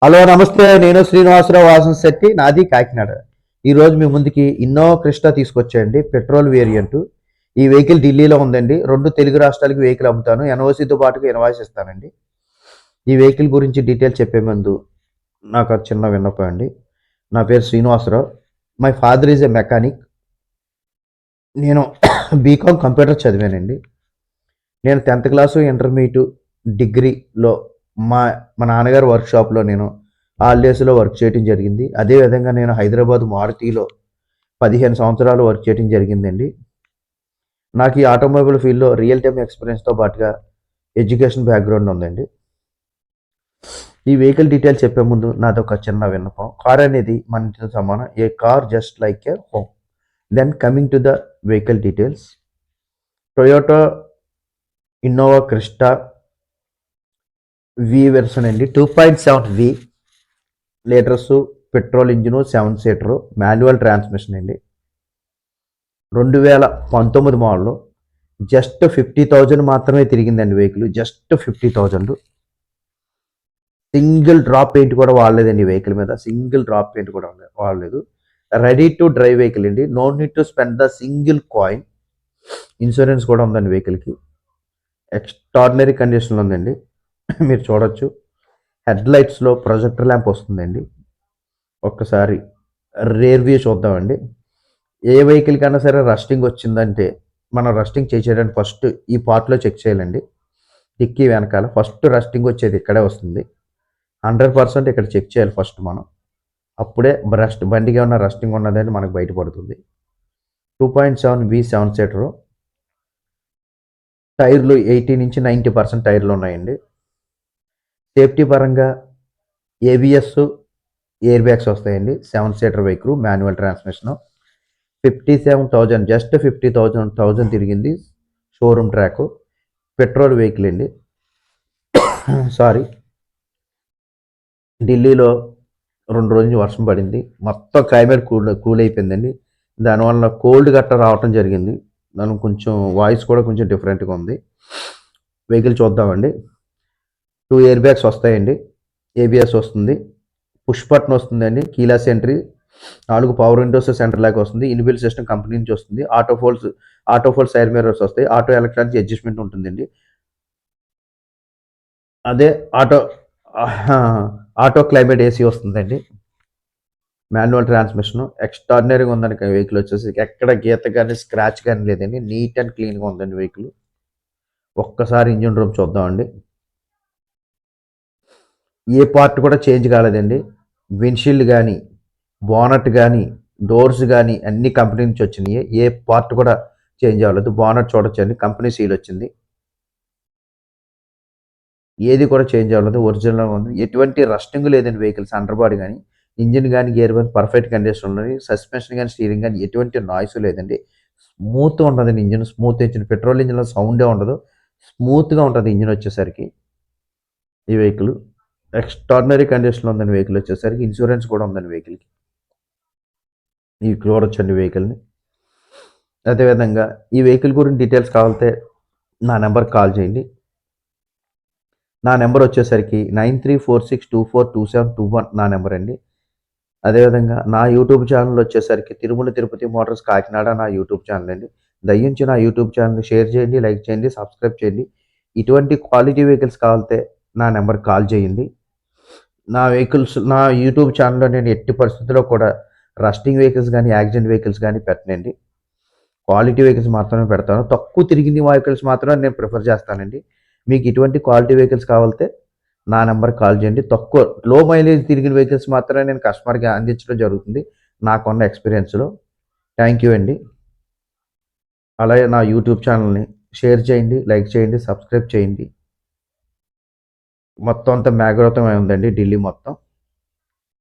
Hello నమస్తే. నేను శ్రీనివాసరావు వాసంశెట్టి, నాది కాకినాడ. ఈరోజు మీ ముందుకి ఇన్నోవా క్రిస్టా తీసుకొచ్చేయండి, పెట్రోల్ వేరియంట్. ఈ వెహికల్ ఢిల్లీలో ఉందండి. 2 తెలుగు రాష్ట్రాలకి వెహికల్ అమ్ముతాను. ఎన్ఓసితో పాటుగా ఇన్వాయిస్ ఇస్తానండి. ఈ వెహికల్ గురించి డీటెయిల్స్ చెప్పే ముందు నాకు ఒక చిన్న విన్నపం అండి. నా పేరు Srinivasarao. My father is a mechanic. నేను బీకామ్ కంప్యూటర్ చదివానండి. నేను 10th క్లాసు, ఇంటర్మీడియట్, డిగ్రీలో మా మా నాన్నగారు వర్క్షాప్లో నేను హాలిడేస్లో వర్క్ చేయడం జరిగింది. అదేవిధంగా నేను హైదరాబాద్ మారుతిలో 15 సంవత్సరాలు వర్క్ చేయడం జరిగిందండి. నాకు ఈ ఆటోమొబైల్ ఫీల్డ్లో రియల్ టైమ్ ఎక్స్పీరియన్స్తో పాటుగా ఎడ్యుకేషన్ బ్యాక్గ్రౌండ్ ఉందండి. ఈ వెహికల్ డీటెయిల్స్ చెప్పే ముందు నాదొక చిన్న విన్నపం. కార్ అనేది మన ఇంటితో సమానం. A car just like a home. Then coming to the vehicle details. Toyota Innova Crysta V version అండి. 2.7 V litres petrol engine, 7 seater manual transmission అండి. 2019 మోడల్. జస్ట్ 50,000 మాత్రమే తిరిగిందండి vehicle. Just 50,000. Single drop paint కూడా వాడలేదండి vehicle మీద. Single drop paint కూడా వాడలేదు. Ready to drive vehicle అండి. No need to spend the single coin. Insurance కూడా ఉందండి వెహికల్కి. ఎక్స్ట్రాడినరీ కండిషన్లో ఉందండి. మీరు చూడొచ్చు. హెడ్ లైట్స్లో ప్రొజెక్టర్ ల్యాంప్ వస్తుందండి. ఒక్కసారి రేర్ వ్యూ చూద్దామండి. ఏ వెహికల్ కన్నా సరే రస్టింగ్ వచ్చిందంటే మనం రస్టింగ్ చేసేయడానికి ఫస్ట్ ఈ పార్ట్లో చెక్ చేయాలండి. డిక్కీ వెనకాల ఫస్ట్ రస్టింగ్ వచ్చేది ఇక్కడే వస్తుంది. 100% ఇక్కడ చెక్ చేయాలి ఫస్ట్ మనం. అప్పుడే బండికి ఏమన్నా రస్టింగ్ ఉన్నదని మనకు బయటపడుతుంది. 2.7 వి 7 సీటరు. టైర్లు 80 నుంచి 90% టైర్లు ఉన్నాయండి. సేఫ్టీ పరంగా ఏబిఎస్, ఎయిర్ బ్యాగ్స్ వస్తాయండి. 7 seater vehicle, manual transmission. 57,000, just 50,000 తిరిగింది. Showroom track. పెట్రోల్ వెహికల్ అండి. సారీ, ఢిల్లీలో 2 రోజులు వర్షం పడింది. మొత్తం క్లైమేట్ కూల్ అయిపోయిందండి. దానివల్ల కోల్డ్ గట్ట రావటం జరిగింది. దాని కొంచెం వాయిస్ కూడా కొంచెం డిఫరెంట్గా ఉంది. వెహికల్ చూద్దామండి. 2 ఎయిర్ బ్యాగ్స్ వస్తాయండి. ఏబిఎస్ వస్తుంది. పుష్ బటన్ వస్తుందండి. Keyless entry. 4 power windows centre లాగా వస్తుంది. ఇన్బిల్ట్ సిస్టమ్ కంపెనీ నుంచి వస్తుంది. ఆటో ఫోల్డ్స్ సైడ్ మిర్రర్స్ వస్తాయి. ఆటో ఎలక్ట్రానిక్స్ అడ్జస్ట్మెంట్ ఉంటుందండి. అదే ఆటో క్లైమేట్ ఏసీ వస్తుందండి. Manual transmission. ఎక్స్ట్రాడినరీగా ఉందండి వెహికల్ వచ్చేసి. ఎక్కడ గీత కానీ స్క్రాచ్ కానీ లేదండి. నీట్ అండ్ క్లీన్గా ఉందండి వెహికల్. ఒక్కసారి ఇంజిన్ రూమ్ చూద్దామండి. ఏ పార్ట్ కూడా చేంజ్ కాలేదండి. విండ్షీల్డ్ కానీ, బోనట్ కానీ, డోర్స్ కానీ అన్ని కంపెనీ నుంచి వచ్చినాయి. ఏ పార్ట్ కూడా చేంజ్ అవ్వలేదు. బోనట్ చూడొచ్చండి, కంపెనీ సీల్ వచ్చింది. ఏది కూడా చేంజ్ అవ్వలేదు. ఒరిజినల్గా ఉంది. ఎటువంటి రస్టింగ్ లేదండి వెహికల్స్. అండర్ బాడీ కానీ, ఇంజిన్ కానీ, గేర్ కానీ పర్ఫెక్ట్ కండిషన్ ఉన్నది. సస్పెన్షన్ కానీ, స్టీరింగ్ కానీ ఎటువంటి నాయిస్ లేదండి. స్మూత్గా ఉంటుందండి ఇంజిన్. Smooth engine. పెట్రోల్ ఇంజిన్లో సౌండే ఉండదు. స్మూత్గా ఉంటుంది ఇంజిన్ వచ్చేసరికి. ఈ వెహికల్ ఎక్స్ట్రాడినరీ కండిషన్లో ఉందండి వెహికల్ వచ్చేసరికి. ఇన్సూరెన్స్ కూడా ఉందండి వెహికల్కి. ఇవి చూడొచ్చండి వెహికల్ని. అదేవిధంగా ఈ వెహికల్ గురించి డీటెయిల్స్ కావాలంటే నా నెంబర్కి కాల్ చేయండి. నా నెంబర్ వచ్చేసరికి 9346242721 నా నెంబర్ అండి. అదేవిధంగా నా యూట్యూబ్ ఛానల్ వచ్చేసరికి తిరుమల తిరుపతి మోటార్స్ కాకినాడ నా యూట్యూబ్ ఛానల్ అండి. దయించి నా యూట్యూబ్ ఛానల్ షేర్ చేయండి, లైక్ చేయండి, సబ్స్క్రైబ్ చేయండి. ఇటువంటి క్వాలిటీ వెహికల్స్ కావాలంటే నా నెంబర్కి కాల్ చేయండి. నా యూట్యూబ్ ఛానల్లో నేను ఎట్టి పరిస్థితుల్లో కూడా రస్టింగ్ వెహికల్స్ కానీ, యాక్సిడెంట్ వెహికల్స్ కానీ పెట్టనండి. క్వాలిటీ వెహికల్స్ మాత్రమే పెడతాను. తక్కువ తిరిగింది వెహికల్స్ మాత్రమే నేను ప్రిఫర్ చేస్తానండి. మీకు ఇటువంటి క్వాలిటీ వెహికల్స్ కావాలంటే నా నెంబర్కి కాల్ చేయండి. తక్కువ లో మైలేజ్ తిరిగిన వెహికల్స్ మాత్రమే నేను కస్టమర్కి అందించడం జరుగుతుంది నాకున్న ఎక్స్పీరియన్స్లో. థ్యాంక్ యూ అండి. అలాగే నా యూట్యూబ్ ఛానల్ని షేర్ చేయండి, లైక్ చేయండి, సబ్స్క్రైబ్ చేయండి. మొత్తం అంతా మేఘవృతమై ఉందండి ఢిల్లీ మొత్తం.